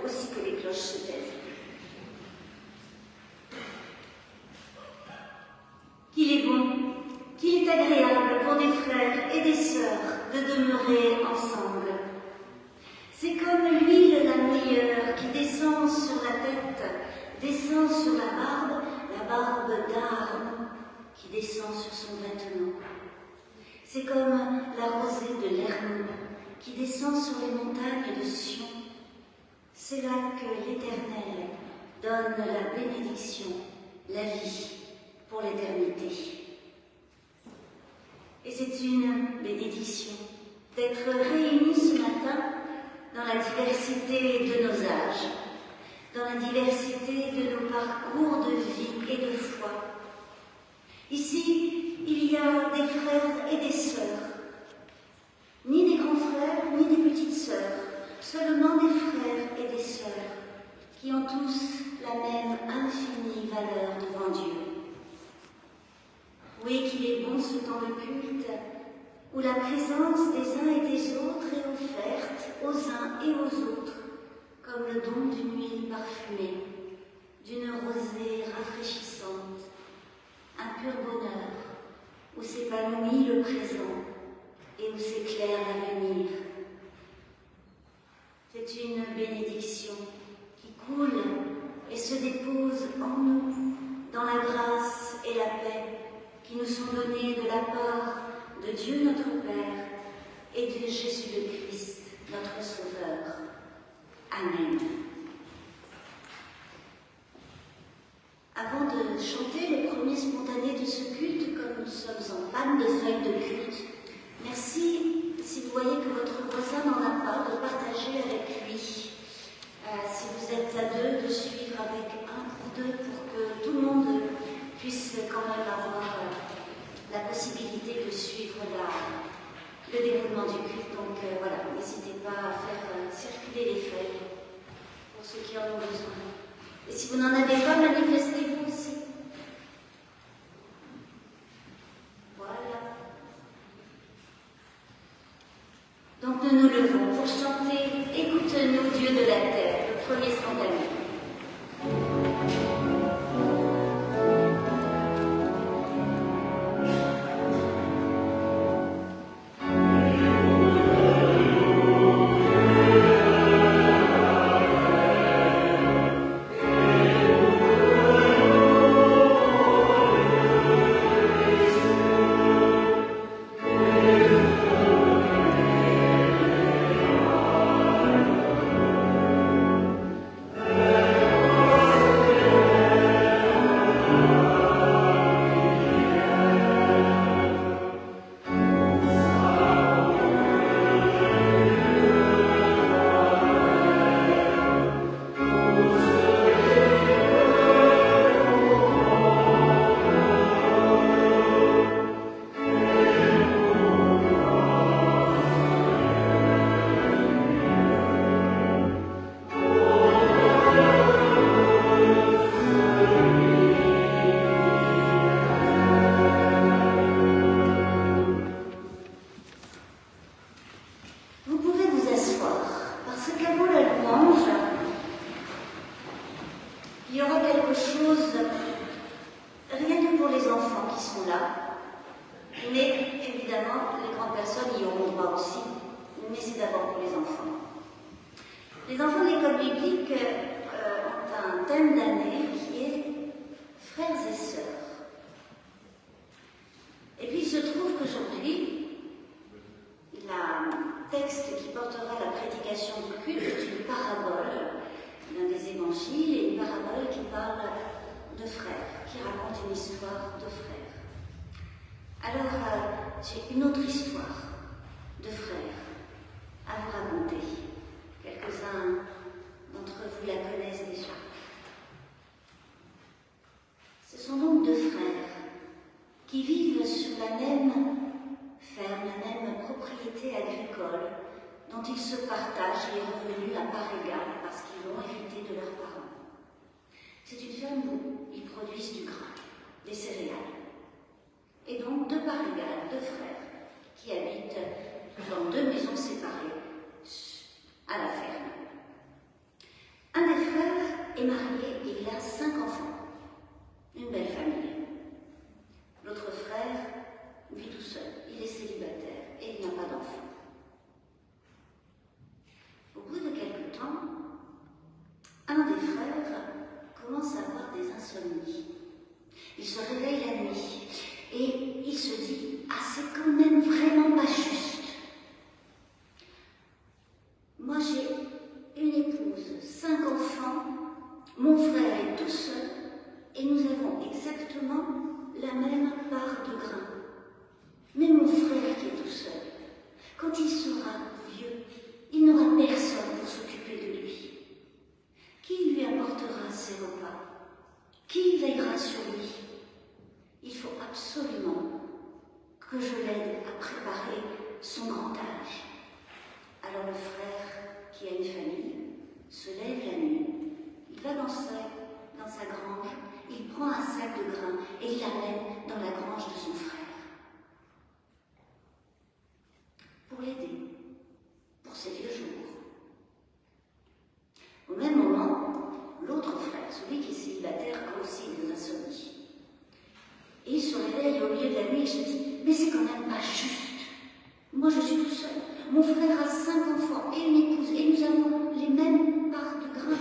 faut aussi que les cloches se taisent. Qu'il est bon, qu'il est agréable pour des frères et des sœurs de demeurer ensemble. C'est comme l'huile la meilleure qui descend sur la tête, descend sur la barbe d'Aaron qui descend sur son vêtement. C'est comme la rosée de l'Hermon qui descend sur les montagnes de Sion. C'est là que l'Éternel donne la bénédiction, la vie pour l'éternité. Et c'est une bénédiction d'être réunis ce matin dans la diversité de nos âges, dans la diversité de nos parcours de vie et de foi. Ici, il y a des frères et des sœurs, ni des grands frères, ni des petites sœurs, seulement des frères et des sœurs qui ont tous la même infinie valeur devant Dieu. Oui, qu'il est bon ce temps de culte où la présence des uns et des autres est offerte aux uns et aux autres comme le don d'une huile parfumée, d'une rosée rafraîchissante, un pur bonheur où s'épanouit le présent et où s'éclaire l'avenir. C'est une bénédiction qui coule et se dépose en nous dans la grâce et la paix qui nous sont données de la part de Dieu notre Père et de Jésus le Christ, notre Sauveur. Amen. Avant de chanter le premier spontané de ce culte, comme nous sommes en panne de feuilles de culte, merci, si vous voyez que votre voisin n'en a pas, de partager avec lui. Si vous êtes à deux, de suivre avec un ou deux pour que tout le monde puisse quand même avoir la possibilité de suivre le déroulement du culte. Donc voilà, n'hésitez pas à faire circuler les feuilles pour ceux qui en ont besoin. Et si vous n'en avez pas, manifestez-vous aussi. Voilà. Donc nous nous levons pour chanter « Écoute-nous, Dieu de la terre », le premier spontané. J'ai une autre histoire de frères à vous raconter. Quelques-uns d'entre vous la connaissent déjà. Ce sont donc deux frères qui vivent sur la même ferme, la même propriété agricole dont ils se partagent les revenus à part égale parce qu'ils l'ont hérité de leurs parents. C'est une ferme où ils produisent du grain, des céréales. Et donc, de part égale, deux frères qui habitent dans deux maisons séparées à la ferme. commence à avoir des insomnies. Il se réveille la nuit et il se dit « Ah, c'est quand même vraiment pas juste. Moi, j'ai une épouse, 5 enfants, mon frère est tout seul et nous avons exactement la même part de grain. Mais mon frère qui est tout seul, quand il sera vieux, il n'aura personne pour s'occuper de lui. Qui lui apportera ses repas? Qui veillera sur lui? Il faut absolument que je l'aide à préparer son grand âge. » Alors le frère, qui a une famille, se lève la nuit, il va dans sa grange, il prend un sac de grains et il l'amène dans la grange de son frère. Pour l'aider, pour ses vieux jours. Au même moment, l'autre frère, celui qui est célibataire, a aussi des insomnies. Et il se réveille au milieu de la nuit et se dit « Mais c'est quand même pas juste. Moi je suis tout seul. Mon frère a 5 enfants et une épouse et nous avons les mêmes parts de grain.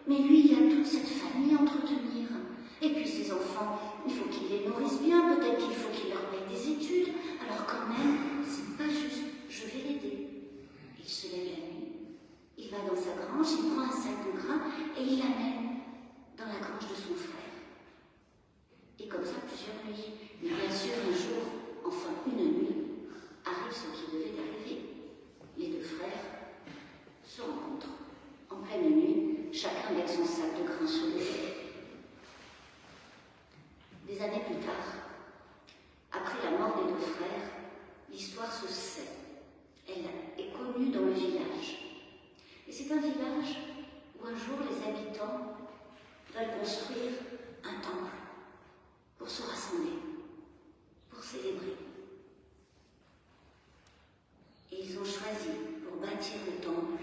Mais lui, il a toute cette famille à entretenir. Et puis ses enfants, il faut qu'il les nourrisse bien, peut-être qu'il faut qu'il leur paye des études. Alors quand même, c'est pas juste, je vais l'aider. » Il se lève la nuit, il va dans sa grange, il prend un sac de grain et il l'amène dans la grange de son frère. Et comme ça, plusieurs nuits. Mais bien sûr, un jour, enfin une nuit, arrive ce qui devait arriver. Les 2 frères se rencontrent en pleine nuit, chacun avec son sac de grains sur le dos. Des années plus tard, après la mort des 2 frères, l'histoire se sait. Elle est connue dans le village. Et c'est un village où un jour les habitants veulent construire un temple pour se rassembler, pour célébrer. Et ils ont choisi, pour bâtir le temple,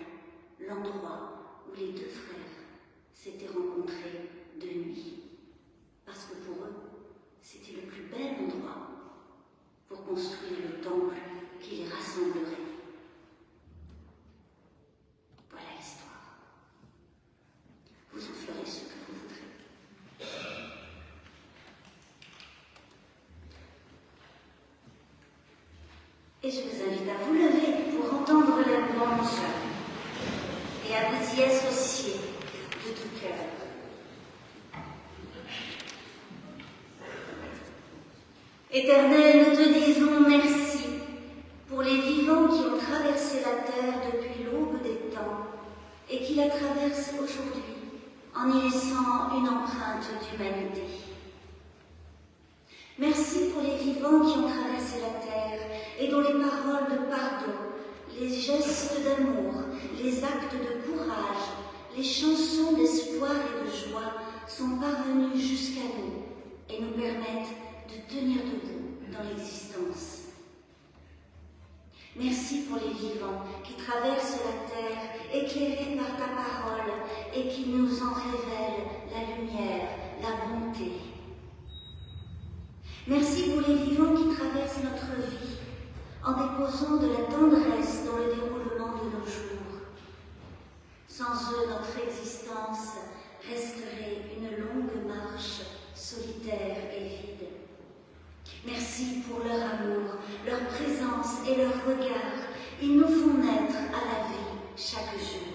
l'endroit où les 2 frères s'étaient rencontrés de nuit. Parce que pour eux, c'était le plus bel endroit pour construire le temple qui les rassemblerait. Voilà l'histoire. Vous en ferez ce que vous voudrez. Et je vous invite à vous lever pour entendre la louange et à vous y associer de tout cœur. Éternel, nous te disons merci pour les vivants qui ont traversé la terre depuis l'aube des temps et qui la traversent aujourd'hui en y laissant une empreinte d'humanité. Merci pour les vivants qui ont traversé la terre et dont les paroles de pardon, les gestes d'amour, les actes de courage, les chansons d'espoir et de joie sont parvenus jusqu'à nous et nous permettent de tenir debout dans l'existence. Merci pour les vivants qui traversent la terre, éclairés par ta parole et qui nous en révèlent la lumière, la bonté. Merci pour les vivants qui traversent notre vie en déposant de la tendresse dans le déroulement de nos jours. Sans eux, notre existence resterait une longue marche solitaire et vide. Merci pour leur amour, leur présence et leur regard. Ils nous font naître à la vie chaque jour.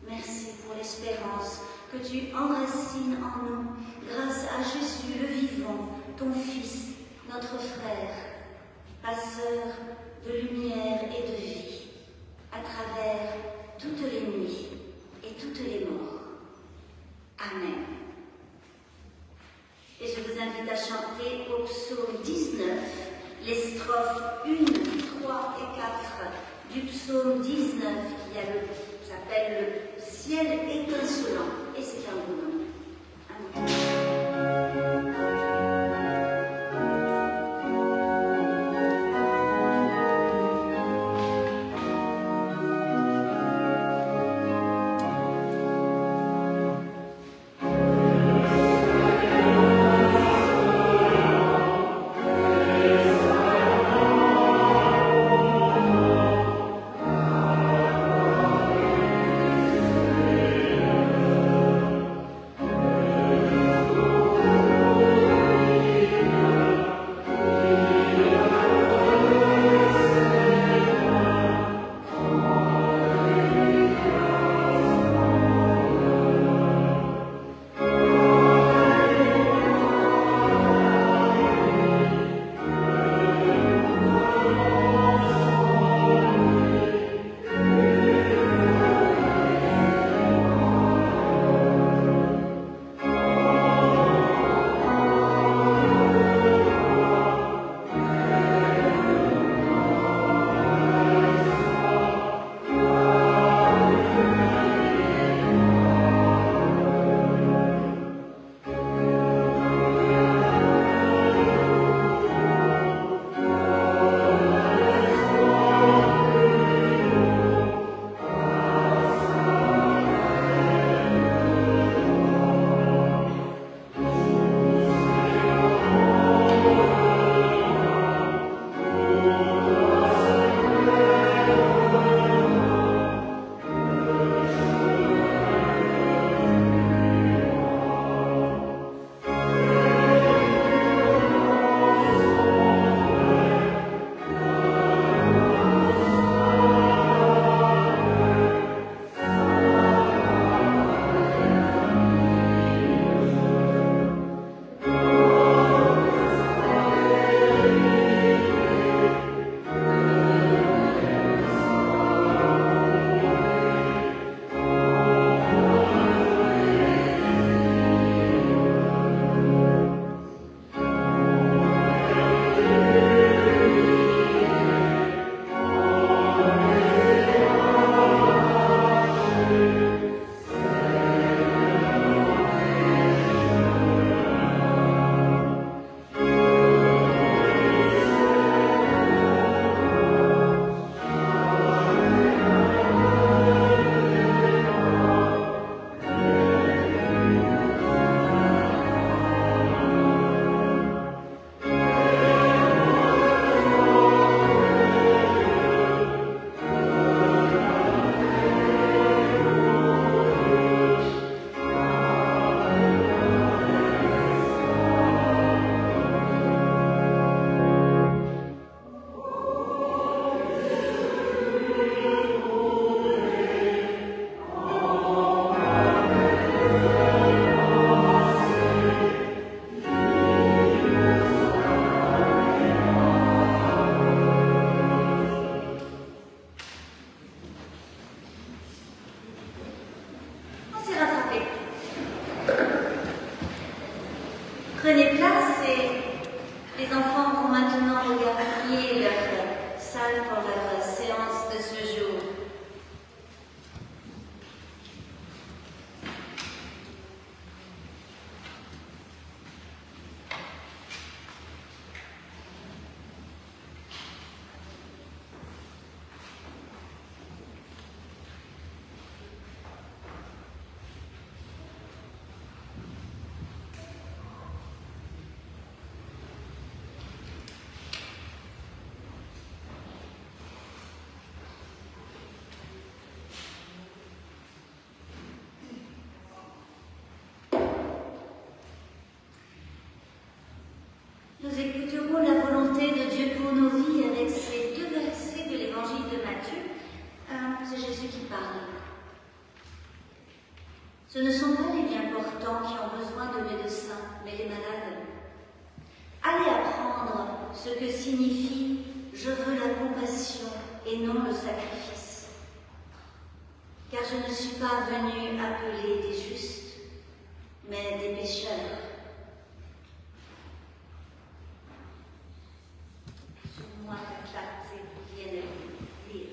Merci pour l'espérance que tu enracines en nous grâce à Jésus le vivant, ton Fils, notre frère, passeur de lumière et de vie, à travers toutes les nuits et toutes les morts. Amen. Et je vous invite à chanter au psaume 19, les strophes 1, 3 et 4 du psaume 19 qui s'appelle le ciel étincelant. Et c'est un beau nom. Ce ne sont pas les bien portants qui ont besoin de médecins, mais les malades. Allez apprendre ce que signifie « je veux la compassion et non le sacrifice ». Car je ne suis pas venu appeler des justes, mais des pécheurs. Moi, la clarté vient de lire.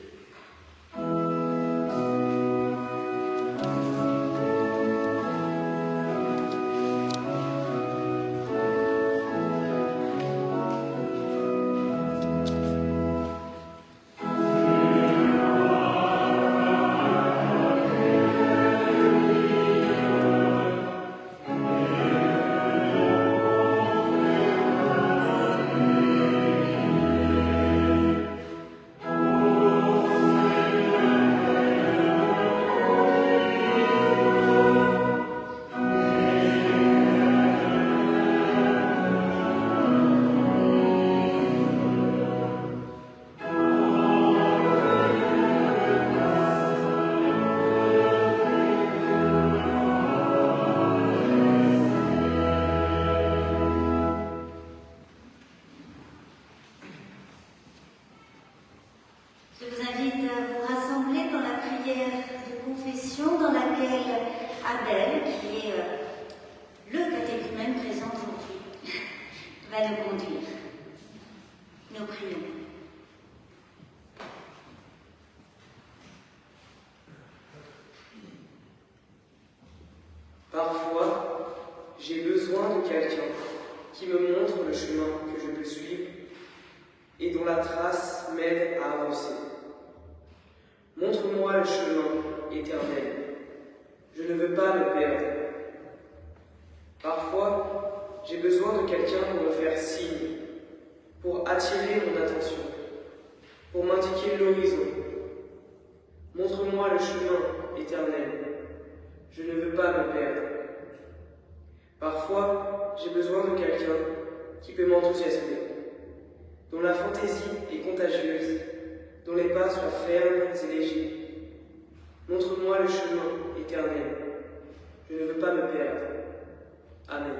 Je vous invite à vous rassembler dans la prière de confession dans laquelle Abel, qui est le catéchumène présent aujourd'hui, va nous conduire. Nous prions. Parfois, j'ai besoin de quelqu'un qui me montre le chemin que je peux suivre et dont la trace m'aide à avancer. Montre-moi le chemin éternel. Je ne veux pas le perdre. Parfois, j'ai besoin de quelqu'un pour me faire signe, pour attirer mon attention, pour m'indiquer l'horizon. Montre-moi le chemin éternel. Je ne veux pas me perdre. Parfois, j'ai besoin de quelqu'un qui peut m'enthousiasmer, dont la fantaisie est contagieuse, dont les pas soient fermes et légers. Montre-moi le chemin éternel. Je ne veux pas me perdre. Amen.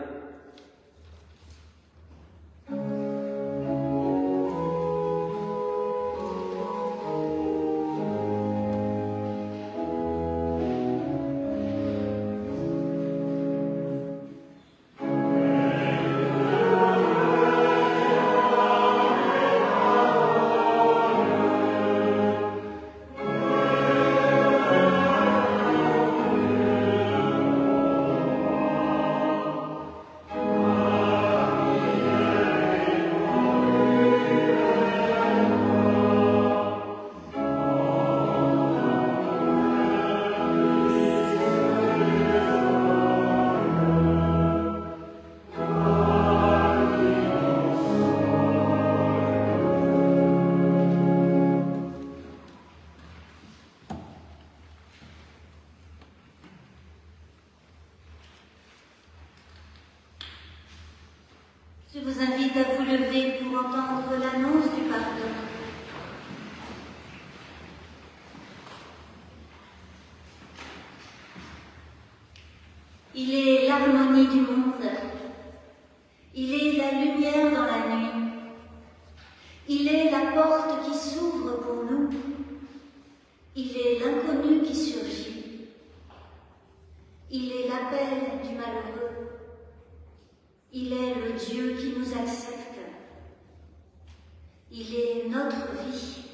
Je vous invite à vous lever pour entendre l'annonce du pardon. Il est l'harmonie du monde. Il est la lumière dans la nuit. Il est la porte qui s'ouvre pour nous. Il est l'inconnu qui surgit. Il est l'appel du malheureux. Il est le Dieu qui nous accepte. Il est notre vie.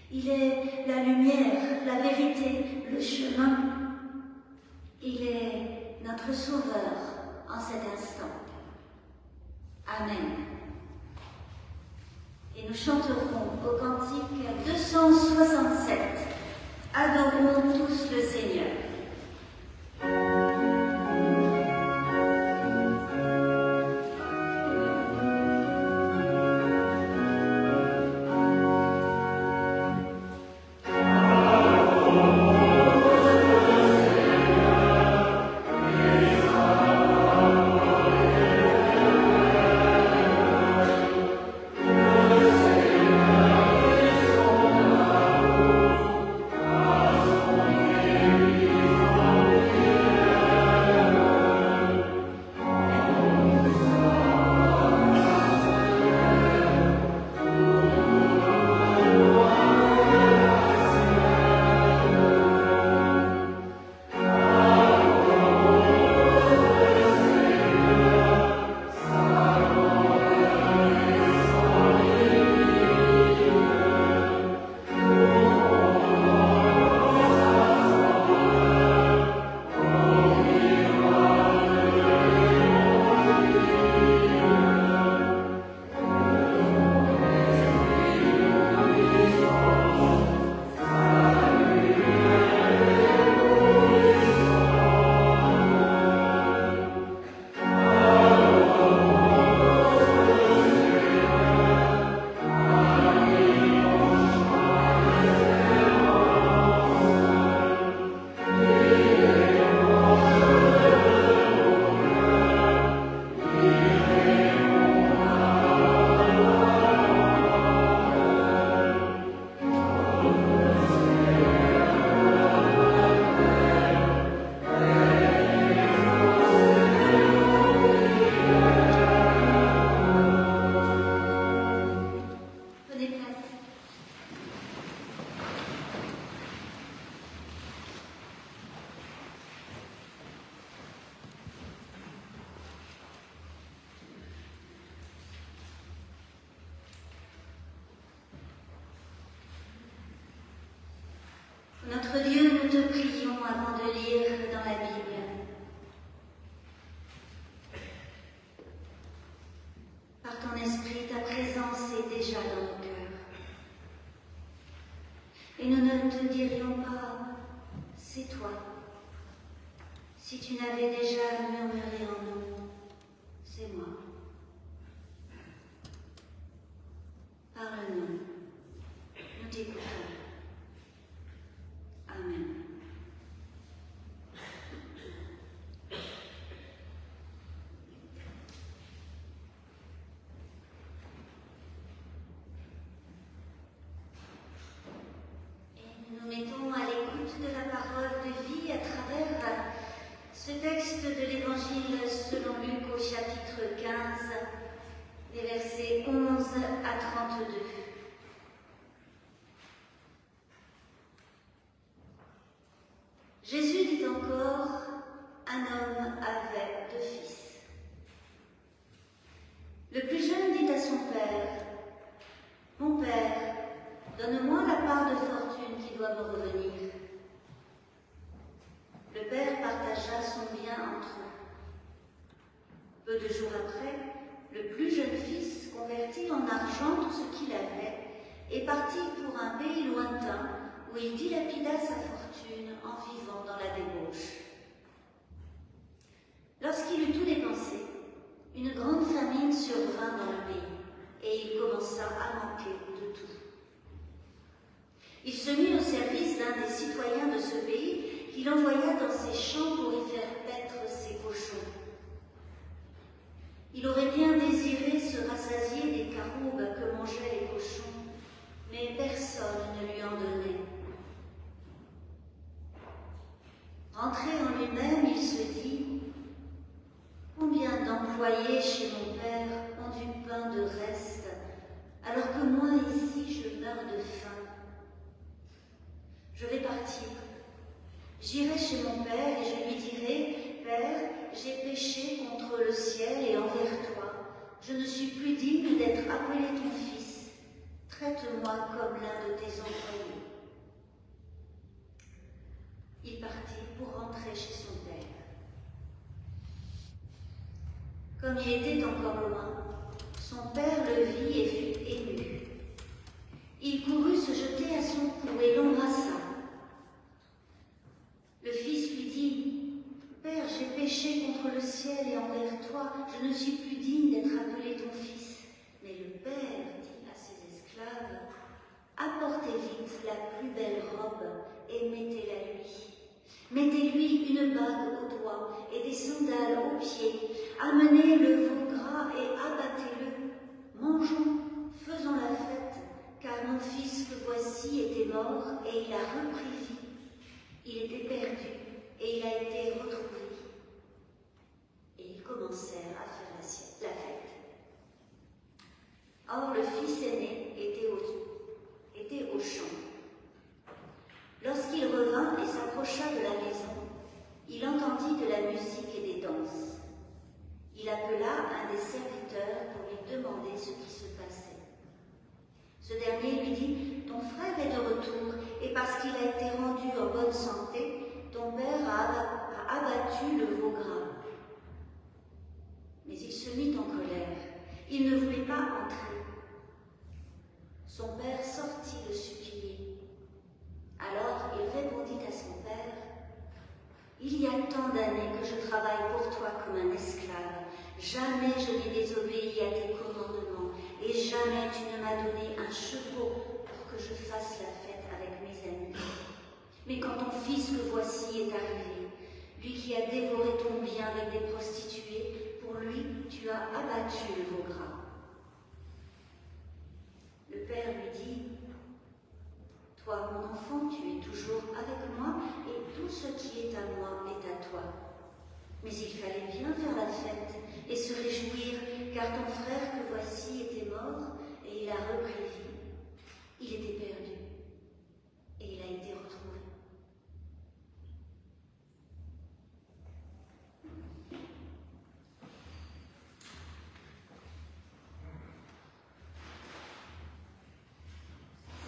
Il est la lumière, la vérité, le chemin. Il est notre Sauveur en cet instant. Amen. Et nous chanterons au cantique 267. Adorons tous le Seigneur. Amen. Notre Dieu, nous te prions avant de lire dans la Bible. Par ton esprit, ta présence est déjà dans nos cœurs. Et nous ne te dirions pas, c'est toi, si tu n'avais déjà murmuré en nous, c'est moi. Parle-nous, nous t'écoutons. Amen. Nous mettons à l'écoute de la parole de vie à travers ce texte de l'Évangile selon Luc au chapitre 15, des versets 11 à 32. Jésus dit encore, un homme avait 2 fils. Le plus jeune dit à son père, « Mon père, donne-moi la part de fortune qui doit me revenir. » Le père partagea son bien entre eux. Peu de jours après, le plus jeune fils convertit en argent tout ce qu'il avait et partit pour un pays lointain où il dilapida sa fortune en vivant dans la débauche. Lorsqu'il eut tout dépensé, une grande famine survint dans le pays et il commença à manquer de tout. Il se mit au service d'un des citoyens de ce pays qu'il envoya dans ses champs pour y faire paître ses cochons. Il aurait bien désiré se rassasier des caroubes que mangeaient les cochons, mais personne ne lui en donnait. Rentré en lui-même, il se dit « Combien d'employés chez mon père ont du pain de reste, alors que moi ici je meurs de faim. Je vais partir. J'irai chez mon père et je lui dirai « Père, j'ai péché contre le ciel et envers toi. Je ne suis plus digne d'être appelé ton fils. Traite-moi comme l'un de tes employés. » Il partit pour rentrer chez son père. Comme il était encore loin, son père le vit et fut ému. Il courut se jeter à son cou et l'embrassa. Le fils lui dit « Père, j'ai péché contre le ciel et envers toi, je ne suis plus digne d'être appelé ton fils. » Mais le père dit à ses esclaves « Apportez vite la plus belle robe et mettez-la lui. Mettez-lui une bague au doigt et des sandales aux pieds. Amenez le veau gras et abattez-le. Mangeons, faisons la fête, car mon fils que voici était mort et il a repris vie. Il était perdu et il a été retrouvé. » Et ils commencèrent à faire la fête. Or, le fils aîné était au champ. Lorsqu'il revint et s'approcha de la maison, il entendit de la musique et des danses. Il appela un des serviteurs pour lui demander ce qui se passait. Ce dernier lui dit « Ton frère est de retour, et parce qu'il a été rendu en bonne santé, ton père a abattu le veau gras. » Mais il se mit en colère. Il ne voulait pas entrer. Son père sortit le supplier. Alors il répondit à son père « Il y a tant d'années que je travaille pour toi comme un esclave. Jamais je n'ai désobéi à tes commandements et jamais tu ne m'as donné un chevreau pour que je fasse la fête avec mes amis. Mais quand ton fils que voici est arrivé, lui qui a dévoré ton bien avec des prostituées, pour lui tu as abattu le veau gras. » Le père lui dit « Toi, mon enfant, tu es toujours avec moi et tout ce qui est à moi est à toi. Mais il fallait bien faire la fête et se réjouir, car ton frère que voici était mort et il a repris vie. Il était perdu et il a été retrouvé. »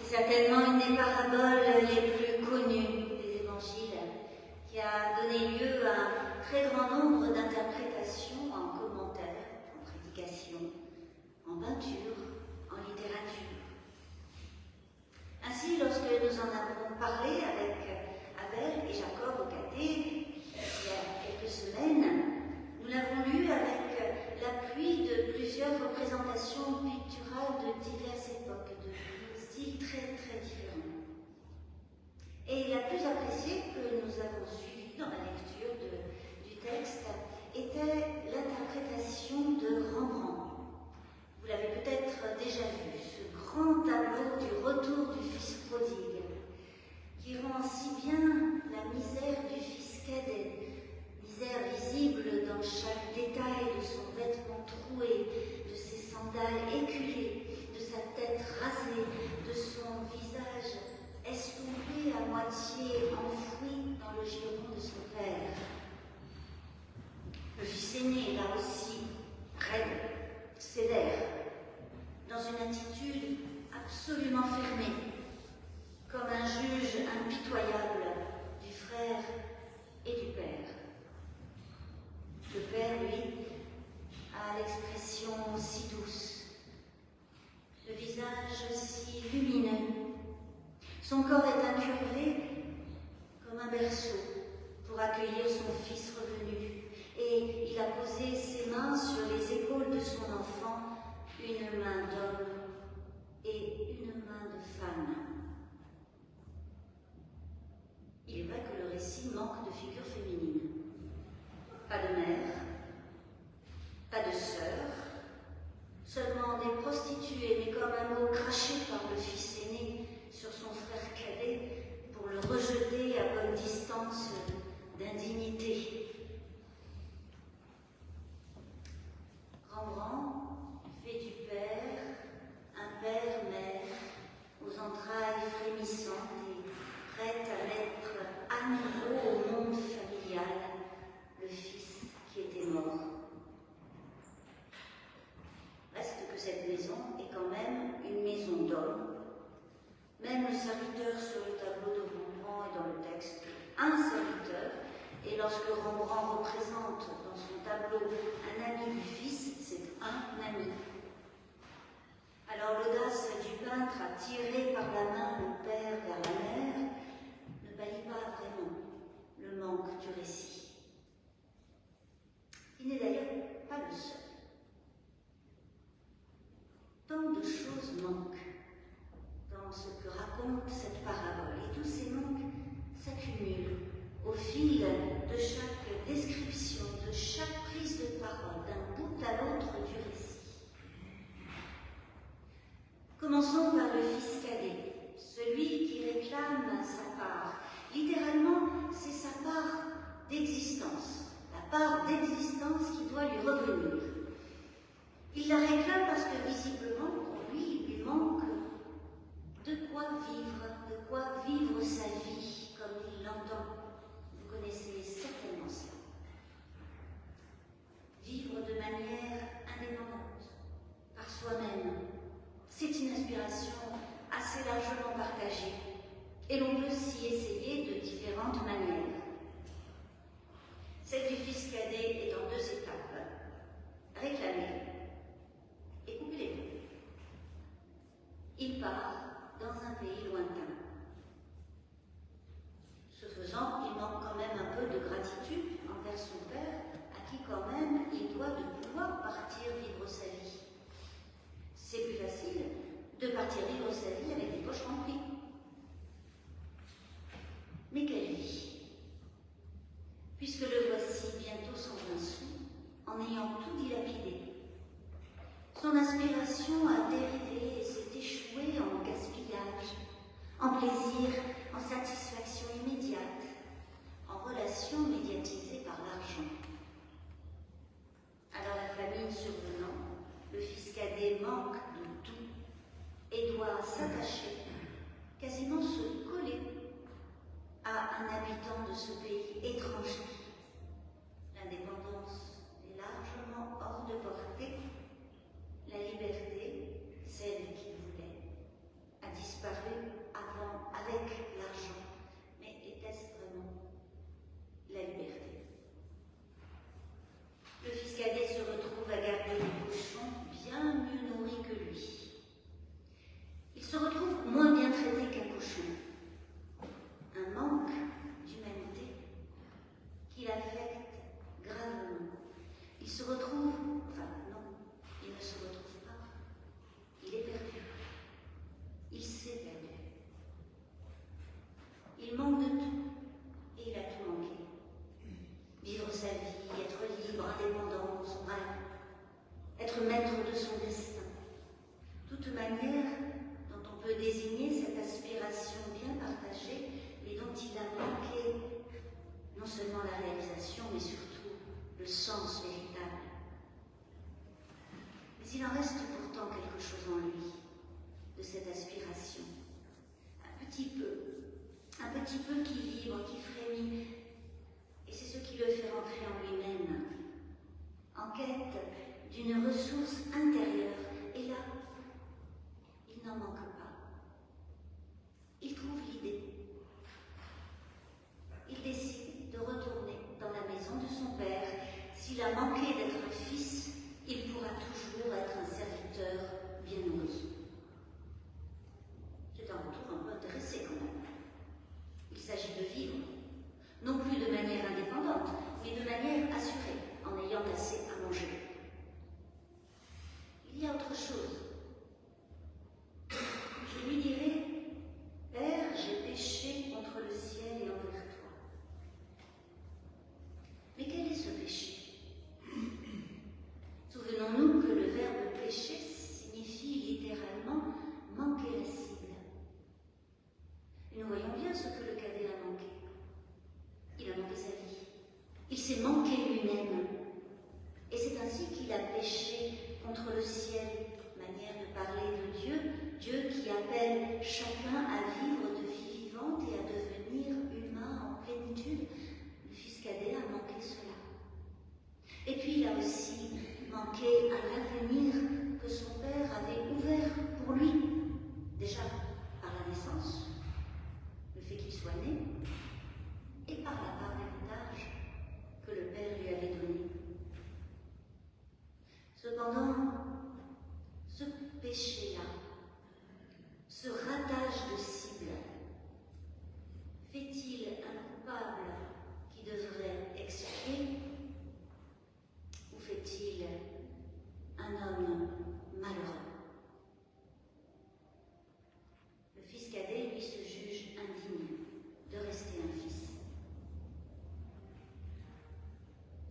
C'est certainement une des paraboles les plus connues qui a donné lieu à un très grand nombre d'interprétations en commentaires, en prédications, en peinture, en littérature. Ainsi, lorsque nous en avons parlé avec Abel et Jacob au caté, il y a quelques semaines, nous l'avons lu avec l'appui de plusieurs représentations picturales de diverses époques, de styles très très différents. Et la plus appréciée que nous avons suivie dans la lecture du texte était l'interprétation de Rembrandt. Vous l'avez peut-être déjà vu, ce grand tableau du retour du fils prodigue, qui rend si bien la misère du fils cadet, misère visible dans chaque détail de son vêtement troué, de ses sandales éculées, de sa tête rasée, de son visage estompé à moitié enfoui dans le giron de son père. Le fils aîné, là aussi, raide, sévère, dans une attitude absolument fermée, comme un juge impitoyable du frère et du père. Le père, lui, a l'expression si douce, le visage si lumineux. Son corps est incurvé comme un berceau pour accueillir son fils revenu, et il a posé ses mains sur les épaules de son enfant, une main d'homme et une main de femme. Il est vrai que le récit manque de figure féminine. Pas de mère, pas de sœur, seulement des prostituées, mais comme un mot craché par le fils aîné sur son frère cadet pour le rejeter à bonne distance d'indignité. Rembrandt fait du père un père-mère aux entrailles frémissantes et prête à mettre à nouveau au monde familial le fils qui était mort. Reste que cette maison est quand même une maison d'homme. Même le serviteur sur le tableau de Rembrandt est dans le texte un serviteur, et lorsque Rembrandt représente dans son tableau un ami du fils, c'est un ami. Alors l'audace du peintre à tirer par la main le père vers la mère ne bâlit pas vraiment le manque du récit. Il n'est d'ailleurs pas le seul. Tant de choses manquent dans ce que raconte cette parabole, et tous ces manques s'accumulent au fil de chaque description, de chaque prise de parole, d'un bout à l'autre du récit. Commençons par le fils cadet, celui qui réclame sa part. Littéralement, c'est sa part d'existence, la part d'existence qui doit lui revenir. Il la réclame parce que visiblement, pour lui, il lui manque de quoi vivre sa vie comme il l'entend. Vous connaissez certainement cela. Vivre de manière indépendante, par soi-même, c'est une aspiration assez largement partagée, et l'on peut s'y essayer de différentes manières. Celle du fils cadet est en deux étapes. Réclamer et couper les ponts. Il part dans un pays lointain. Ce faisant, il manque quand même un peu de gratitude envers son père, à qui quand même il doit de pouvoir partir vivre sa vie. C'est plus facile de partir vivre sa vie avec les poches remplies. Mais quelle vie! Puisque le voici bientôt sans un sou, en ayant tout dilapidé. Son aspiration a dérivé et s'est échouée en gaspillage, en plaisir, en satisfaction immédiate, en relation médiatisée par l'argent. Alors la famine survenant, le fils cadet manque de tout et doit s'attacher, quasiment se coller à un habitant de ce pays étranger. L'indépendance est largement hors de portée. La liberté, celle qu'il voulait, a disparu avec l'argent. Mais était-ce vraiment petit peu qui vibre, qui frémit. Et c'est ce qui le fait rentrer en lui-même, en quête d'une ressource intérieure. Et là, il n'en manque pas. Il trouve l'idée. Il décide de retourner dans la maison de son père. S'il a manqué d'être un fils, il pourra toujours être un serviteur bien nourri. C'est un retour un peu intéressé quand même. Il s'agit de vivre, non plus de manière indépendante, mais de manière assurée, en ayant assez à manger. Il y a autre chose. Je lui dirai, Père, j'ai péché contre le ciel et envers toi. Mais quel est ce péché? Souvenons-nous que le verbe pécher signifie littéralement manquer la cible. Et nous voyons bien ce que le cadet a manqué. Il a manqué sa vie. Il s'est manqué lui-même. Et c'est ainsi qu'il a péché contre le ciel, manière de parler de Dieu, Dieu qui appelle chacun à vivre de vie vivante et à devenir humain en plénitude. Le fils cadet a manqué cela. Et puis il a aussi manqué à l'avenir que son père avait ouvert pour lui, déjà par la naissance, le fait qu'il soit né, et par la part d'héritage que le père lui avait donnée. Cependant, ce péché-là, ce ratage de cible, fait-il un coupable qui devrait expier ou fait-il un homme malheureux? Le fils cadet, lui, se juge indigne de rester un fils.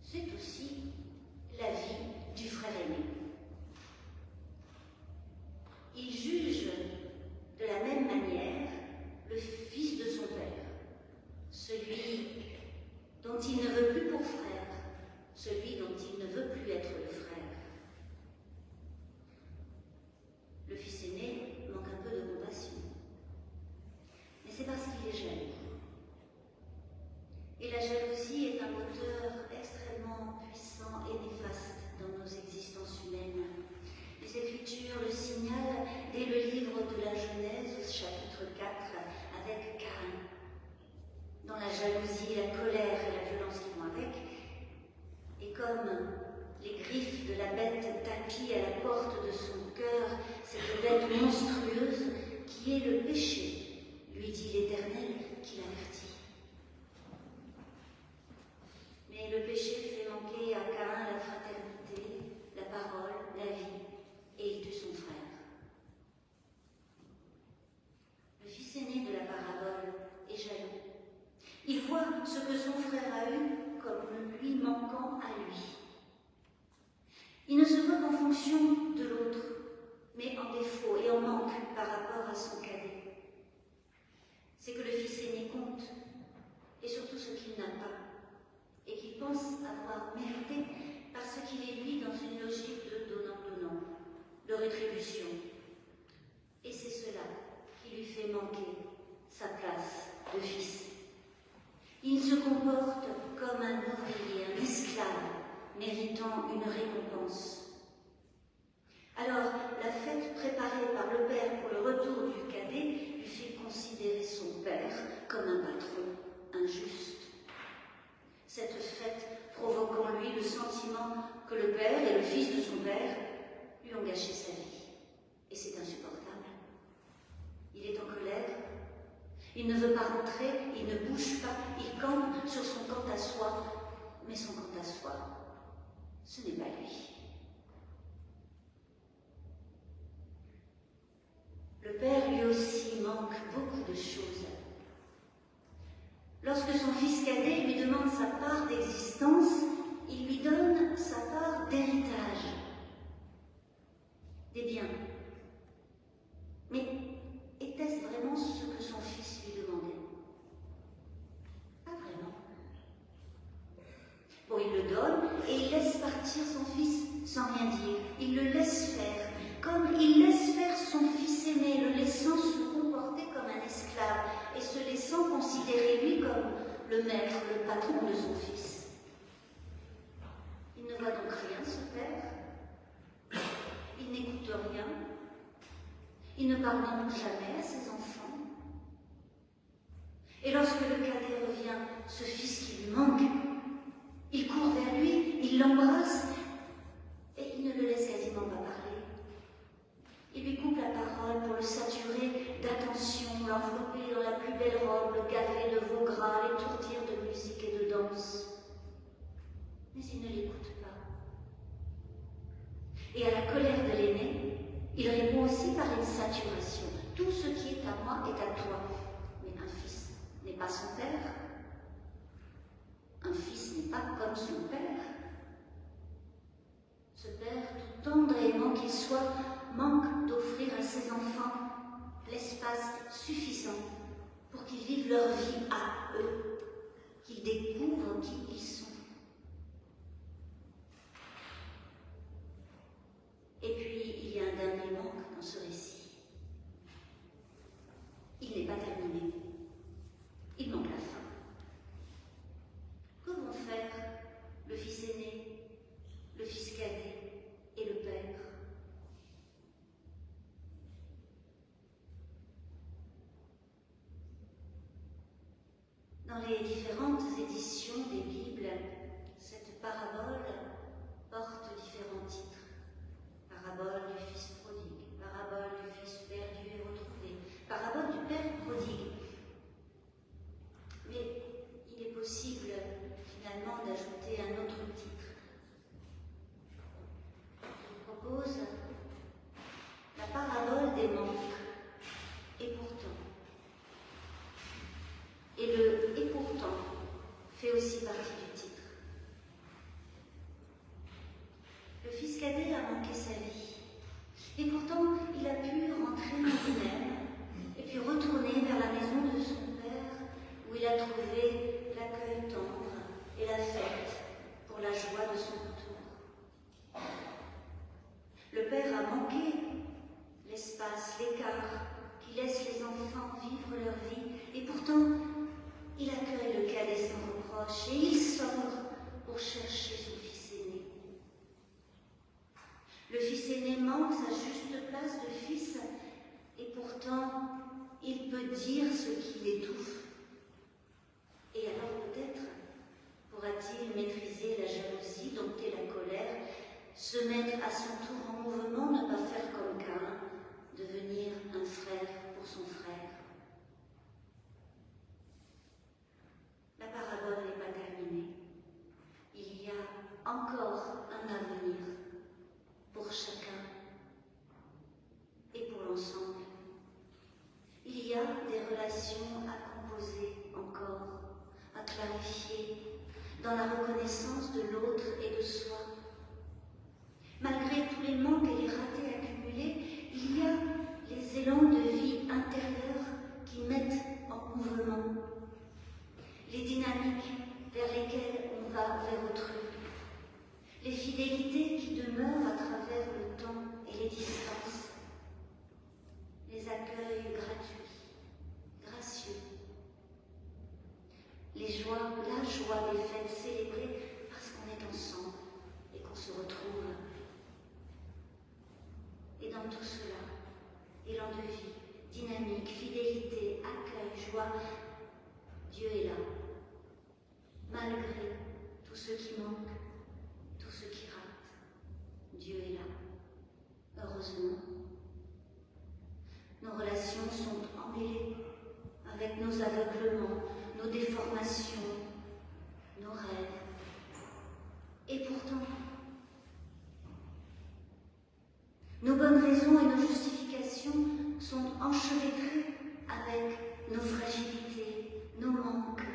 C'est aussi la vie du frère aîné. Il juge de la même manière le fils de son père, celui dont il ne veut plus pour frère, celui dont il ne veut plus être le frère. Le fils aîné manque un peu de compassion, mais c'est parce qu'il est jaloux. Et la jalousie est un moteur extrêmement puissant et néfaste dans nos existences humaines. Les Écritures le signalent dès le livre de la Genèse, au chapitre 4, avec Caïn, dont la jalousie, la colère et la violence qui vont avec. Et comme les griffes de la bête tapis à la porte de son cœur, cette bête monstrueuse qui est le péché, lui dit l'Éternel qui l'avertit. Mais le péché fait manquer à Caïn la fraternité, la parole, la vie, et il tue son frère. Le fils aîné de la parabole est jaloux. Il voit ce que son frère a eu comme lui manquant à lui. Il ne se voit qu'en fonction de l'autre, mais en défaut et en manque par rapport à son cadet. C'est que le fils aîné compte, et surtout ce qu'il n'a pas, et qu'il pense avoir mérité parce qu'il est lui dans une logique de donnant-donnant, de rétribution. Et c'est cela qui lui fait manquer sa place de fils. Il se comporte comme un ouvrier, un esclave, méritant une récompense. Alors, la fête préparée par le père pour le retour du cadet lui fait considérer son père comme un patron injuste. Cette fête provoque en lui le sentiment que le père et le fils de son père lui ont gâché sa vie. Et c'est insupportable. Il est en colère. Il ne veut pas rentrer, il ne bouge pas, il campe sur son camp à soi. Mais son camp à soi, ce n'est pas lui. Le père, lui aussi, manque beaucoup de choses. Lorsque son fils cadet lui demande sa part d'existence, il lui donne sa part d'héritage, des biens. Mais était-ce vraiment ce que son fils lui demandait? Pas vraiment. Bon, il le donne et il laisse partir son fils sans rien dire. Il le laisse faire, comme il laisse faire son fils aîné, le laissant se comporter comme un esclave et se laissant sans considérer lui comme le maître, le patron de son fils. Il ne voit donc rien, ce père. Il n'écoute rien. Il ne parle donc jamais à ses enfants. Et lorsque le cadet revient, ce fils qui lui manque, il court vers lui, il l'embrasse, et il ne le laisse quasiment pas parler. Il lui coupe la parole pour le saturer d'attention, l'envelopper dans la plus belle robe, le gaver de veau gras, les tourdir de musique et de danse. Mais il ne l'écoute pas. Et à la colère de l'aîné, il répond aussi par une saturation. Tout ce qui est à moi est à toi. Mais un fils n'est pas son père. Un fils n'est pas comme son père. Ce père, tout tendre et aimant qu'il soit, manque d'offrir à ses enfants l'espace suffisant pour qu'ils vivent leur vie à eux, qu'ils découvrent qui ils sont. Et puis, il y a un dernier manque dans ce récit. Il n'est pas terminé. Il manque la fin. Que vont faire le fils aîné, le fils cadet et le père? Dans les différentes éditions des Bibles, cette parabole porte différents titres. Parabole du fils prodigue, parabole du fils perdu et retrouvé, parabole du père prodigue. Mais il est possible finalement d'ajouter un autre titre. Je propose la parabole des manques. Et pourtant. Et le « et pourtant » fait aussi partie du titre. Le fils cadet a manqué sa vie. Et pourtant, il a pu rentrer en lui-même et puis retourner vers la maison de son père où il a trouvé l'accueil tendre et la fête pour la joie de son retour. Le père a manqué l'espace, l'écart qui laisse les enfants vivre leur vie et pourtant, il accueille le cadet sans reproche et il sort pour chercher son fils aîné. Le fils aîné manque sa juste place de fils et pourtant il peut dire ce qui l'étouffe. Et alors peut-être pourra-t-il maîtriser la jalousie, dompter la colère, se mettre à son tour en mouvement, ne pas faire comme Caïn, devenir un frère pour son frère. La parabole n'est pas terminée. Il y a encore un avenir pour chacun et pour l'ensemble. Il y a des relations à composer encore, à clarifier dans la reconnaissance de l'autre et de soi. Malgré tous les manques et les ratés accumulés, il y a les élans de vie intérieure qui mettent en mouvement, les dynamiques vers lesquelles on va vers autrui, les fidélités qui demeurent à travers le temps et les distances, les accueils gratuits, gracieux, les joies, la joie des fêtes célébrées parce qu'on est ensemble et qu'on se retrouve. Et dans tout cela, élan de vie, dynamique, fidélité, accueil, joie, Dieu est là, malgré tout ce qui manque, tout ce qui rate. Dieu est là, heureusement. Nos relations sont emmêlées avec nos aveuglements, nos déformations, nos rêves. Et pourtant, nos bonnes raisons et nos justifications sont enchevêtrées avec nos fragilités, nos manques,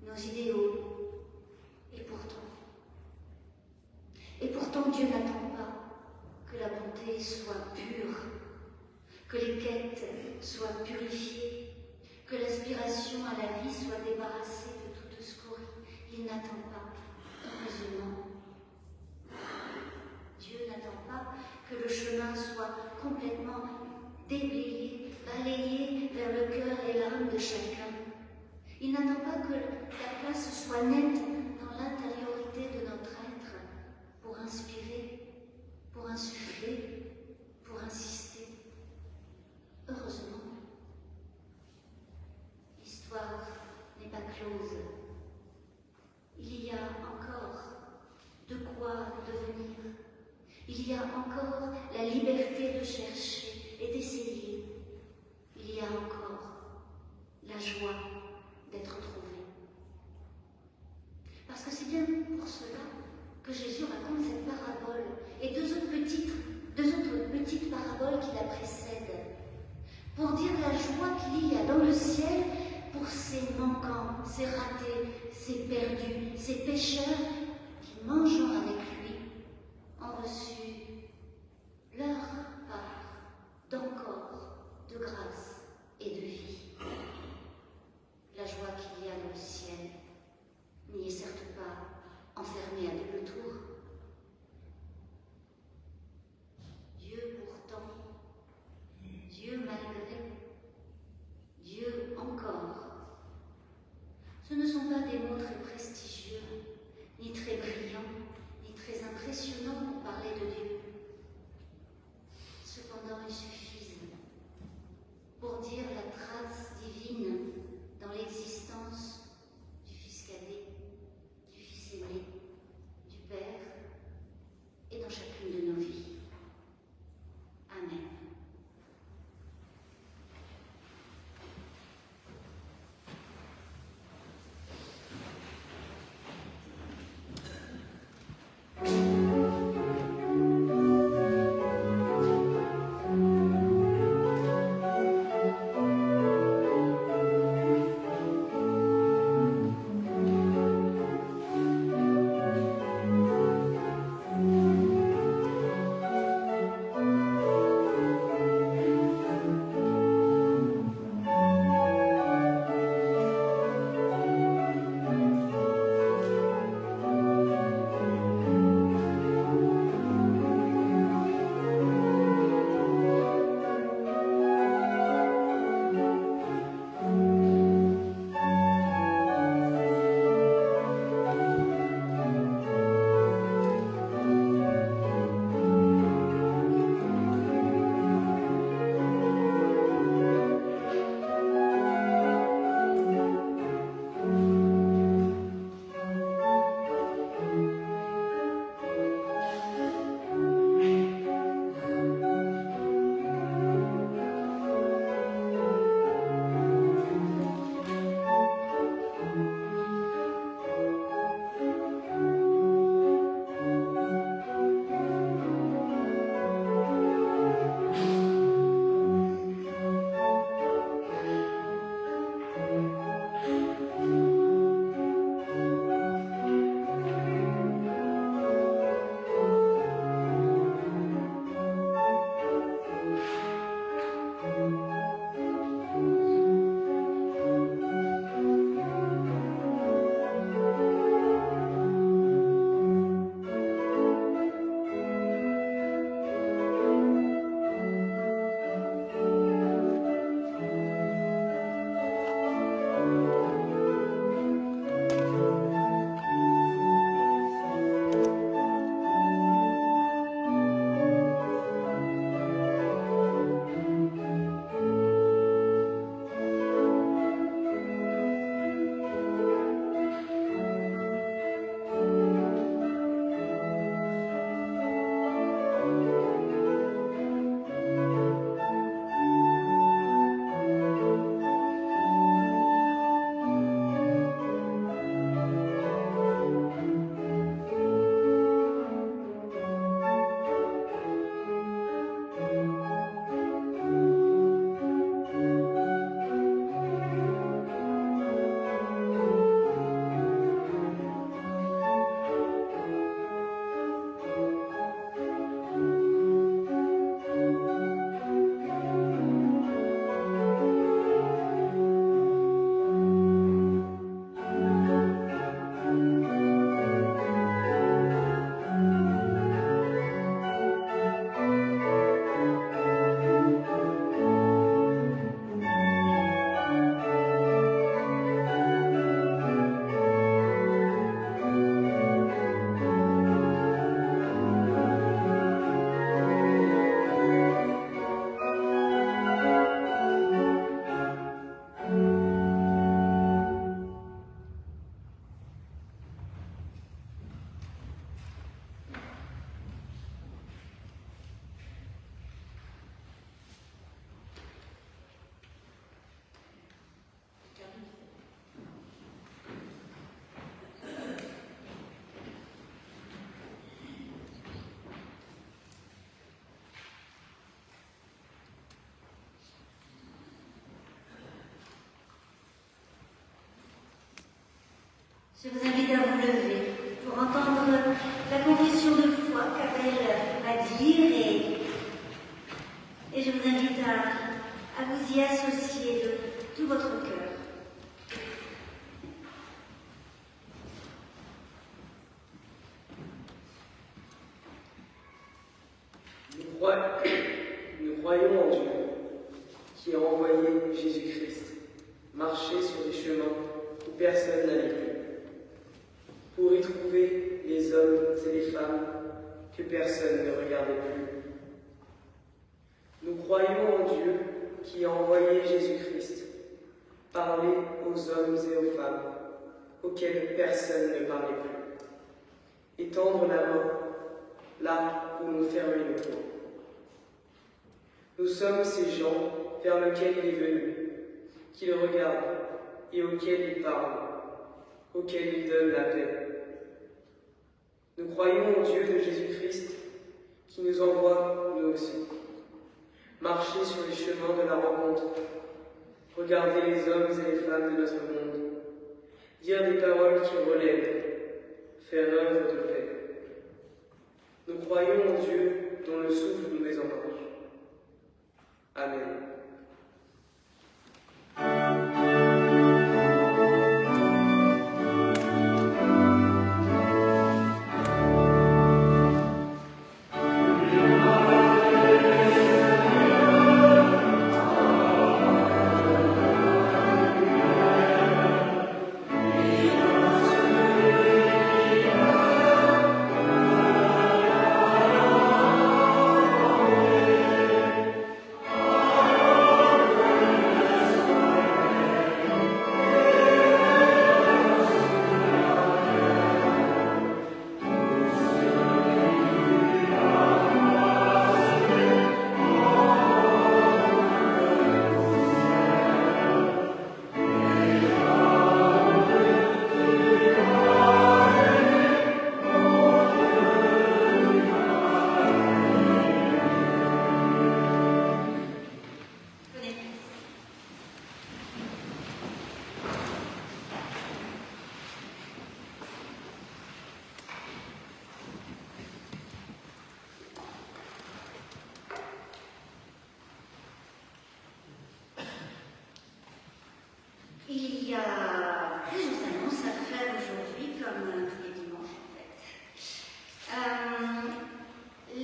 nos idéaux. Et pourtant Dieu n'attend pas que la bonté soit pure, que les quêtes soient purifiées, que l'aspiration à la vie soit débarrassée de toute scorie. Il n'attend pas, heureusement. Dieu n'attend pas que le chemin soit complètement déblayé, balayé vers le cœur et l'âme de chacun. Il n'attend pas que la place soit nette dans l'intériorité de notre être pour inspirer, pour insuffler, pour insister. Heureusement, l'histoire n'est pas close. Il y a encore de quoi devenir. Il y a encore la liberté de chercher et d'essayer. Il y a encore la joie d'être trouvé. Parce que c'est bien pour cela que Jésus raconte cette parabole et deux autres petites paraboles qui la précèdent, pour dire la joie qu'il y a dans le ciel pour ces manquants, ces ratés, ces perdus, ces pécheurs qui, mangeant avec lui, ont reçu leur part d'encore de grâce et de vie. La joie qu'il y a dans le ciel n'y est certes pas enfermée à double tour. Dieu pourtant, Dieu malgré, Dieu encore. Ce ne sont pas des mots très prestigieux, ni très brillants, ni très impressionnants pour parler de Dieu. Cependant, ils suffisent pour dire la trace divine dans l'existence du Fils cadet, du Fils aimé, du Père, et dans chacune de nos vies. Amen. Je vous invite à vous lever pour entendre la confession de foi qu'Abel va dire et je vous invite à vous y associer de tout votre cœur. Nous croyons en Dieu qui a envoyé Jésus-Christ marcher sur des chemins où personne n'allait plus, pour y trouver les hommes et les femmes que personne ne regardait plus. Nous croyons en Dieu qui a envoyé Jésus-Christ parler aux hommes et aux femmes auxquels personne ne parlait plus, et tendre la main là où l'on fermait le poing. Nous sommes ces gens vers lesquels il est venu, qui le regardent et auxquels il parle, auxquels il donne la paix. Nous croyons au Dieu de Jésus-Christ qui nous envoie, nous aussi, marcher sur les chemins de la rencontre, regarder les hommes et les femmes de notre monde, dire des paroles qui relèvent, faire œuvre de paix. Nous croyons en Dieu dont le souffle nous désembarque. Amen. Il y a plusieurs annonces à faire aujourd'hui, comme tous les dimanches en fait.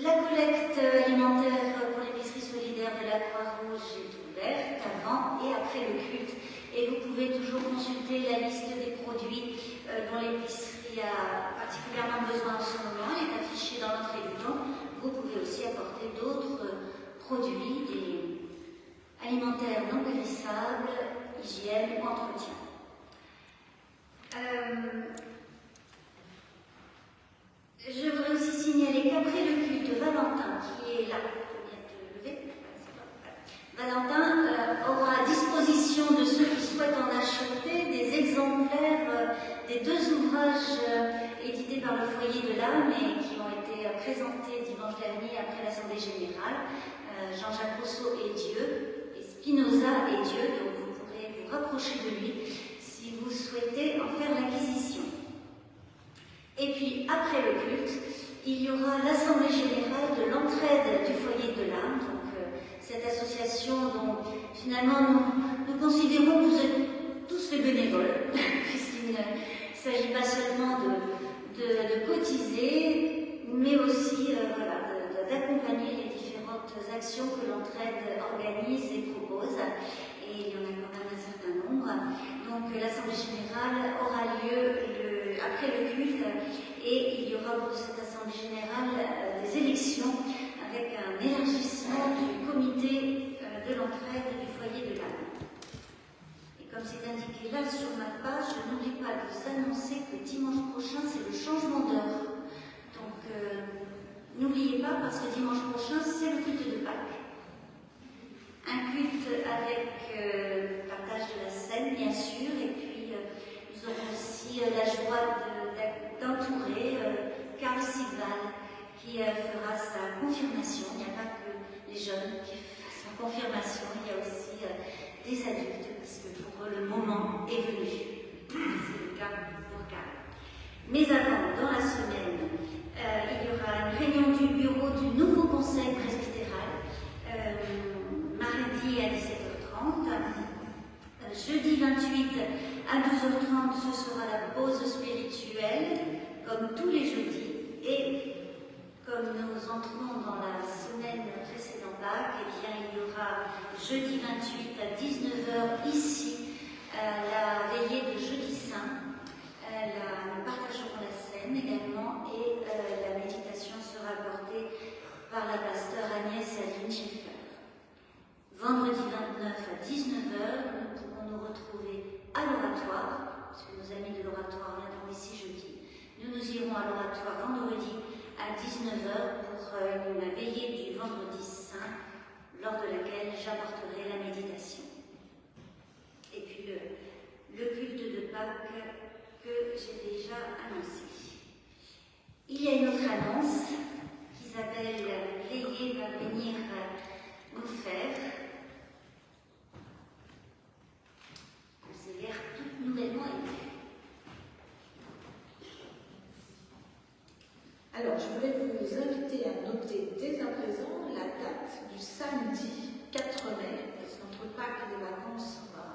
La collecte alimentaire pour l'épicerie solidaire de la Croix-Rouge est ouverte avant et après le culte. Et vous pouvez toujours consulter la liste des produits dont l'épicerie a particulièrement besoin en ce moment. Elle est affichée dans l'entrée du temps. Vous pouvez aussi apporter d'autres produits, des alimentaires non périssables, hygiène ou entretien. Je voudrais aussi signaler qu'après le culte, Valentin, qui est là, Valentin aura à disposition de ceux qui souhaitent en acheter des exemplaires des deux ouvrages édités par le Foyer de l'Âme et qui ont été présentés dimanche dernier après l'Assemblée Générale, Jean-Jacques Rousseau et Dieu, et Spinoza et Dieu, donc vous pourrez vous rapprocher de lui si vous souhaitez en faire l'acquisition. Et puis, après le culte, il y aura l'Assemblée Générale de l'Entraide du Foyer de l'Âme, donc cette association dont finalement nous considérons que vous êtes tous les bénévoles, puisqu'il ne s'agit pas seulement de cotiser, mais aussi d'accompagner les différentes actions que l'Entraide organise et propose. Et il y en a quand même un certain nombre. Donc l'Assemblée Générale aura lieu après le culte et il y aura pour cette Assemblée Générale des élections avec un élargissement du comité de l'entraide du Foyer de l'Âme. Et comme c'est indiqué là sur ma page, je n'oublie pas de vous annoncer que dimanche prochain c'est le changement d'heure. Donc n'oubliez pas parce que dimanche prochain c'est le culte de Pâques. Un culte avec partage de la scène, bien sûr, et puis nous aurons aussi la joie d'entourer Karl Sigval qui fera sa confirmation. Il n'y a pas que les jeunes qui font sa confirmation, il y a aussi des adultes, parce que pour eux le moment est venu. C'est le cas pour Karl. Mais avant, dans la semaine, il y aura une réunion du bureau du nouveau conseil presbytéral, mardi à 17h30. Jeudi 28 à 12h30, ce sera la pause spirituelle, comme tous les jeudis. Et comme nous entrons dans la semaine précédant Pâques, eh bien, il y aura jeudi 28 à 19h ici, la veillée de jeudi saint. Nous partagerons la scène également et la méditation sera apportée par la pasteure Agnès Aline Schaeffer. Vendredi 29 à 19h, nous pourrons nous retrouver à l'oratoire, puisque nos amis de l'oratoire viendront ici jeudi. Nous irons à l'oratoire vendredi à 19h pour la veillée du vendredi saint, lors de laquelle j'apporterai la méditation. Et puis le culte de Pâques que j'ai déjà annoncé. Il y a une autre annonce qu'Isabelle Léyer va venir nous faire. C'est l'air tout nouvellement élu. Alors, je voulais vous inviter à noter dès à présent la date du samedi 4 mai, parce qu'entre Pâques et les vacances, on va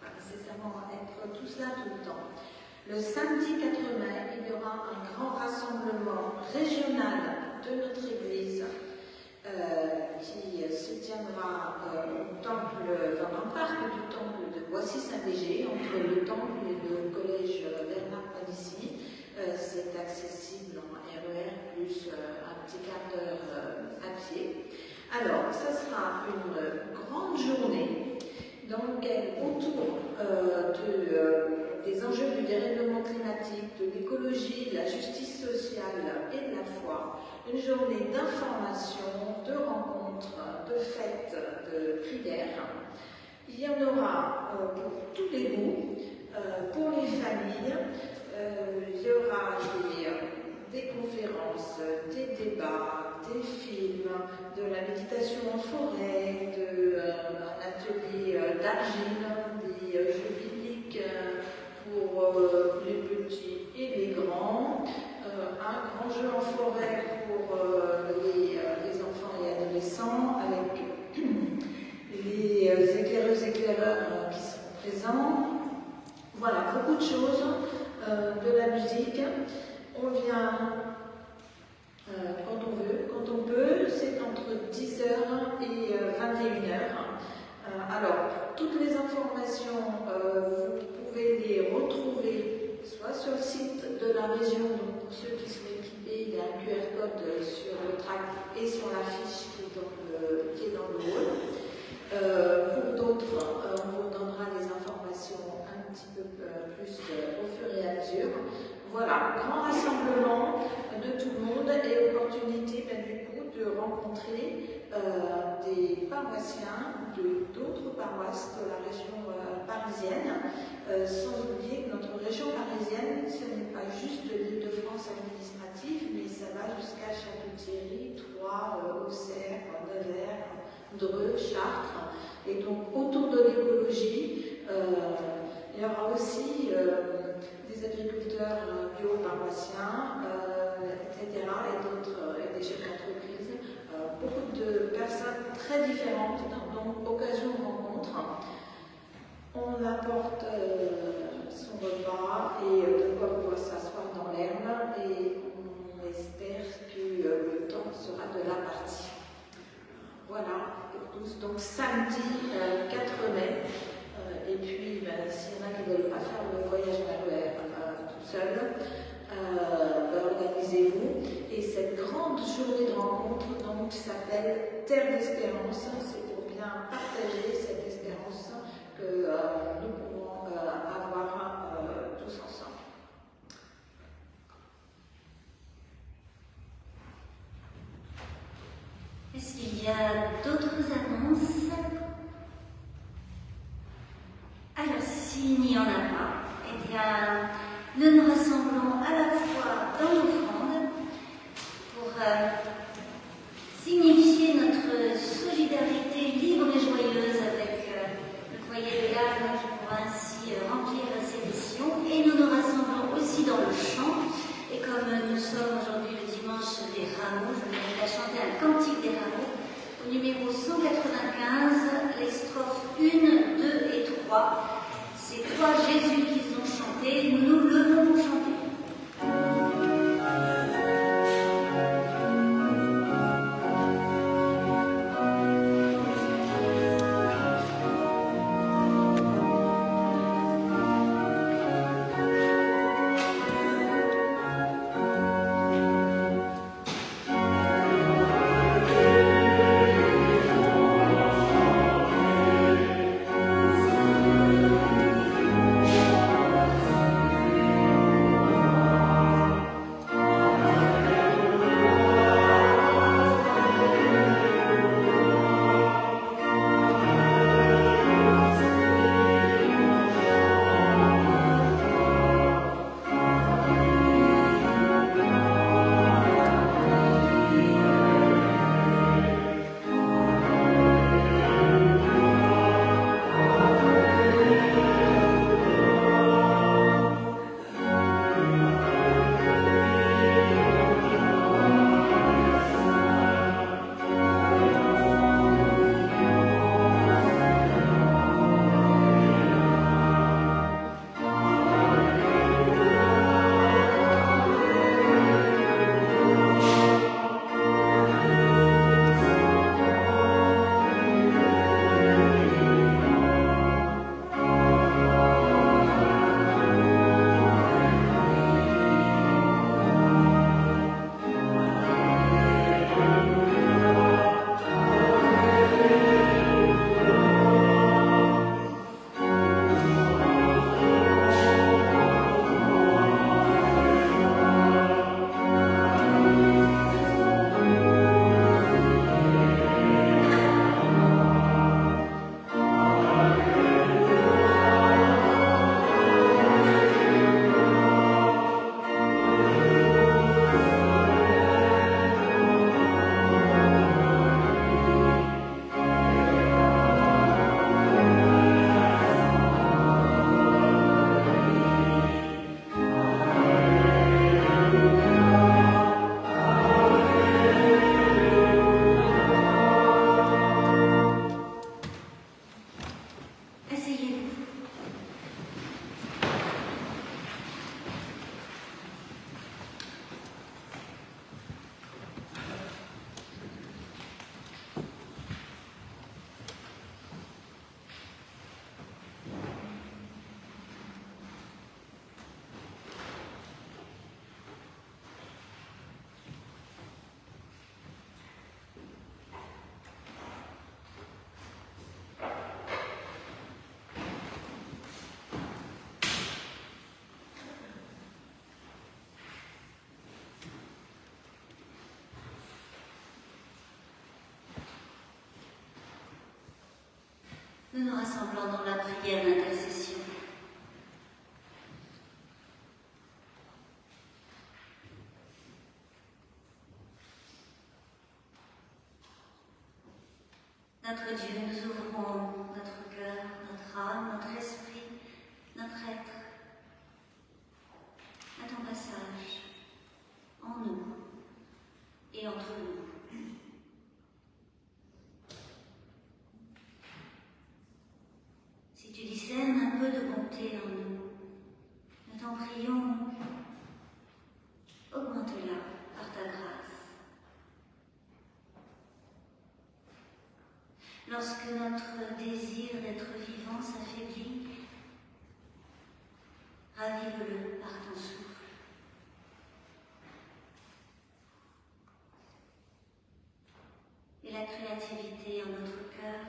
pas nécessairement être tous là tout le temps. Le samedi 4 mai, il y aura un grand rassemblement régional de notre Église qui se tiendra au temple, dans le parc du temple de Boissy-Saint-Léger, entre le temple et le collège Bernard Palissy. C'est accessible en RER plus un petit quart d'heure à pied. Alors, ce sera une grande journée dans laquelle, autour des enjeux du dérèglement climatique, de l'écologie, de la justice sociale et de la foi, une journée d'information, de rencontres, de fêtes, de prières. Il y en aura pour tous les goûts, pour les familles. Il y aura des conférences, des débats, des films, de la méditation en forêt, un atelier d'argile, des jeux bibliques pour les petits et les grands, un grand jeu en forêt pour les enfants et adolescents avec les éclaireurs qui seront présents. Voilà, beaucoup de choses, de la musique. On vient quand on veut, quand on peut, c'est entre 10h et 21h. Alors, toutes les informations, vous pouvez les retrouver soit sur le site de la région, donc pour ceux qui sont équipés, il y a un QR code sur le tract et sur la fiche qui est dans le hall. Pour d'autres, on vous donnera des informations un petit peu plus au fur et à mesure. Voilà, grand rassemblement de tout le monde et opportunité du coup de rencontrer des paroissiens d'autres paroisses de la région parisienne, sans oublier que notre région parisienne, ce n'est pas juste l'Île-de-France administrative, mais ça va jusqu'à Château-Thierry, Troyes, Auxerre, Nevers, Dreux, Chartres. Et donc autour de l'écologie, il y aura aussi des agriculteurs bio-paroissiens, etc. et des chefs d'entreprise. Beaucoup de personnes très différentes, donc occasion de rencontre. On apporte son repas et de quoi pouvoir s'asseoir dans l'herbe et on espère que le temps sera de la partie. Voilà pour tous. Donc samedi 4 mai. Et puis, s'il y en a qui ne veulent pas faire le voyage RER tout seul, organisez-vous. Et cette grande journée de rencontre donc s'appelle Terre d'Espérance. C'est pour bien partager cette espérance que nous pouvons avoir tous ensemble. Est-ce qu'il y a d'autres annonces? Alors, s'il n'y en a pas, eh bien, nous nous rassemblons à la fois dans l'offrande pour signifier notre solidarité libre et joyeuse avec le foyer de l'âme qui pourra ainsi remplir ses missions. Et nous nous rassemblons aussi dans le chant Nous nous rassemblons dans la prière d'intercession. Notre Dieu, nous ouvrons notre cœur, notre âme, notre esprit, notre être à ton passage, en nous et entre nous. Si tu discernes un peu de bonté en nous, nous t'en prions, augmente-la par ta grâce. Lorsque notre désir d'être vivant s'affaiblit, ravive-le par ton souffle. Et la créativité en notre cœur,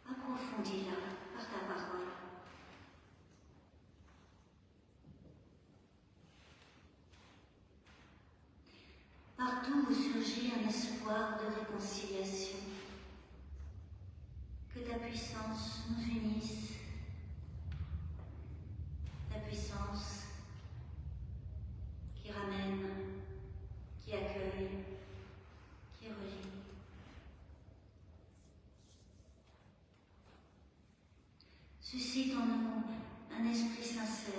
approfondis-la par ta parole. Partout où surgit un espoir de réconciliation, que ta puissance nous unisse, ta puissance qui ramène, qui accueille, qui relie. Suscite en nous un esprit sincère,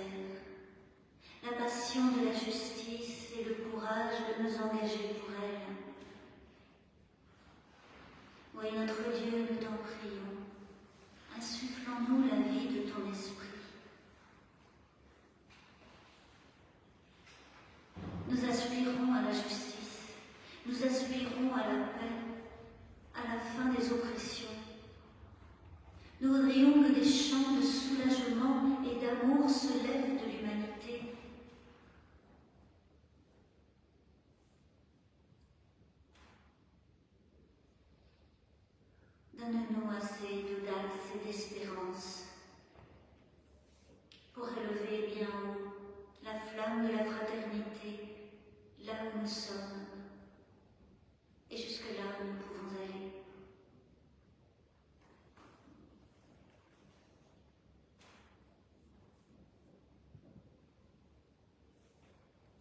la passion de la justice et le courage de nous engager pour elle. Oui, notre Dieu, nous t'en prions, insuffle en nous la vie de ton esprit. Nous aspirons à la justice, nous aspirons à la paix, à la fin des oppressions. Nous voudrions que des chants de soulagement et d'amour se lèvent de l'humanité. Donne-nous assez d'audace et d'espérance pour élever bien haut la flamme de la fraternité là où nous sommes et jusque-là où nous pouvons aller.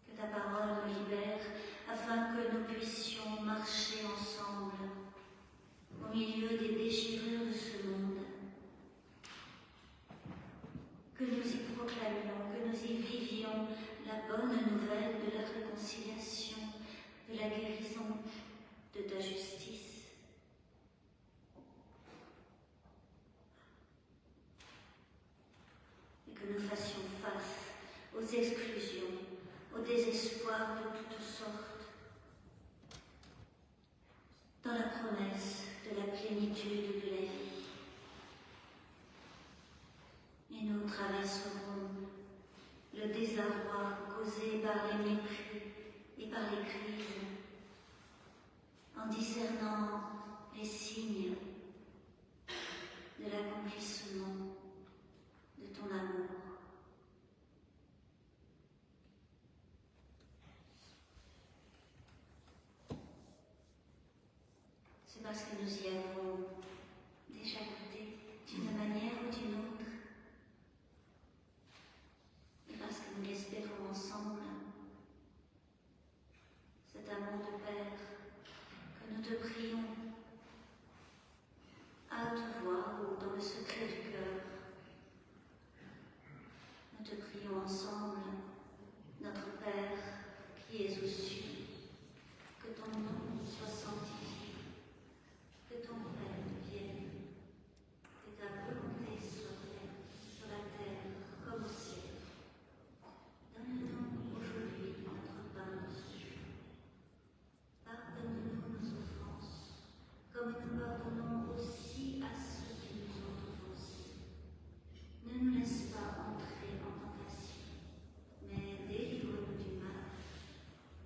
Que ta parole nous libère afin que nous puissions marcher ensemble au milieu des déchirures de ce monde, que nous y proclamions, que nous y vivions la bonne nouvelle de la réconciliation, de la guérison, de ta justice. Et que nous fassions face aux exclusions, au désespoir de toutes sortes, dans la promesse de la plénitude de la vie. Et nous traverserons le désarroi causé par les mépris et par les crises, en discernant les signes de l'accomplissement de ton amour. C'est parce que nous y avons déjà goûté d'une manière ou d'une autre, et parce que nous l'espérons ensemble, cet amour de Père, que nous te prions à haute voix ou dans le secret du cœur. Nous te prions ensemble, notre Père qui es aux cieux, que ton nom soit sanctifié, que ton règne vienne, que ta volonté soit faite sur la terre comme au ciel. Donne-nous aujourd'hui notre pain de ce jour. Pardonne-nous nos offenses, comme nous pardonnons aussi à ceux qui nous ont offensés. Ne nous laisse pas entrer en tentation, mais délivre-nous du mal,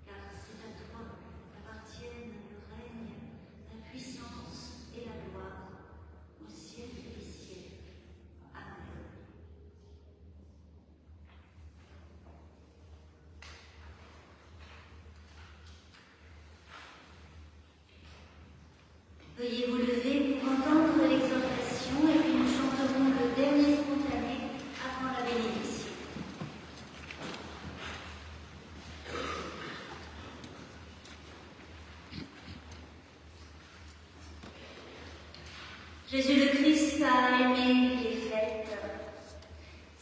car c'est à toi qu'appartiennent le règne, la puissance et la gloire, au siècle des siècles. Amen. Veuillez vous lever pour entendre l'exhortation et puis nous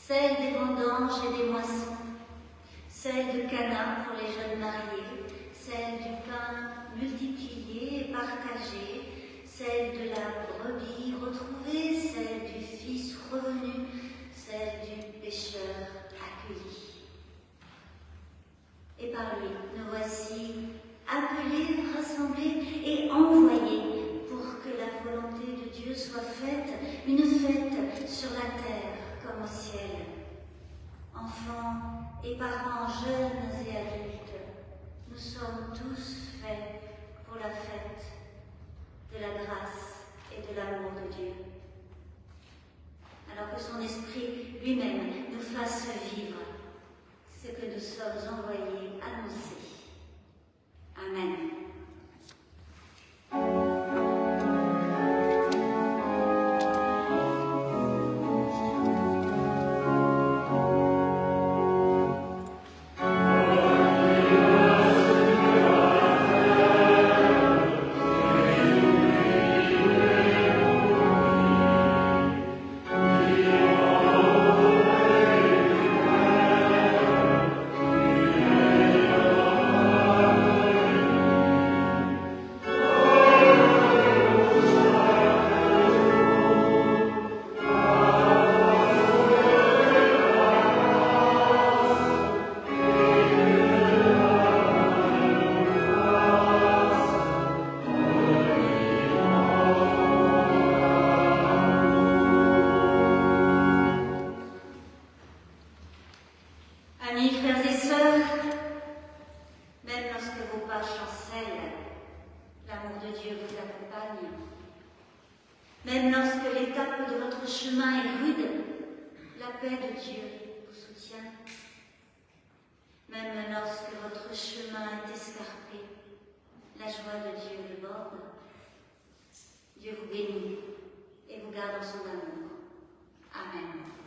celle des vendanges et des moissons, celle de Cana pour les jeunes mariés, celle du pain multiplié et partagé, celle de la brebis retrouvée, celle du fils revenu, celle du pécheur accueilli. Et par lui, nous voici appelés, rassemblés et envoyés pour que la volonté de Dieu soit faite, une fête sur la terre comme au ciel. Enfants et parents jeunes et adultes, nous sommes tous faits pour la fête de la grâce et de l'amour de Dieu. Alors que son esprit lui-même nous fasse vivre ce que nous sommes envoyés annoncer. Amen. Amis, frères et sœurs, même lorsque vos pas chancellent, l'amour de Dieu vous accompagne. Même lorsque l'étape de votre chemin est rude, la paix de Dieu vous soutient. Même lorsque votre chemin est escarpé, la joie de Dieu le borde. Dieu vous bénit et vous garde en son amour. Amen.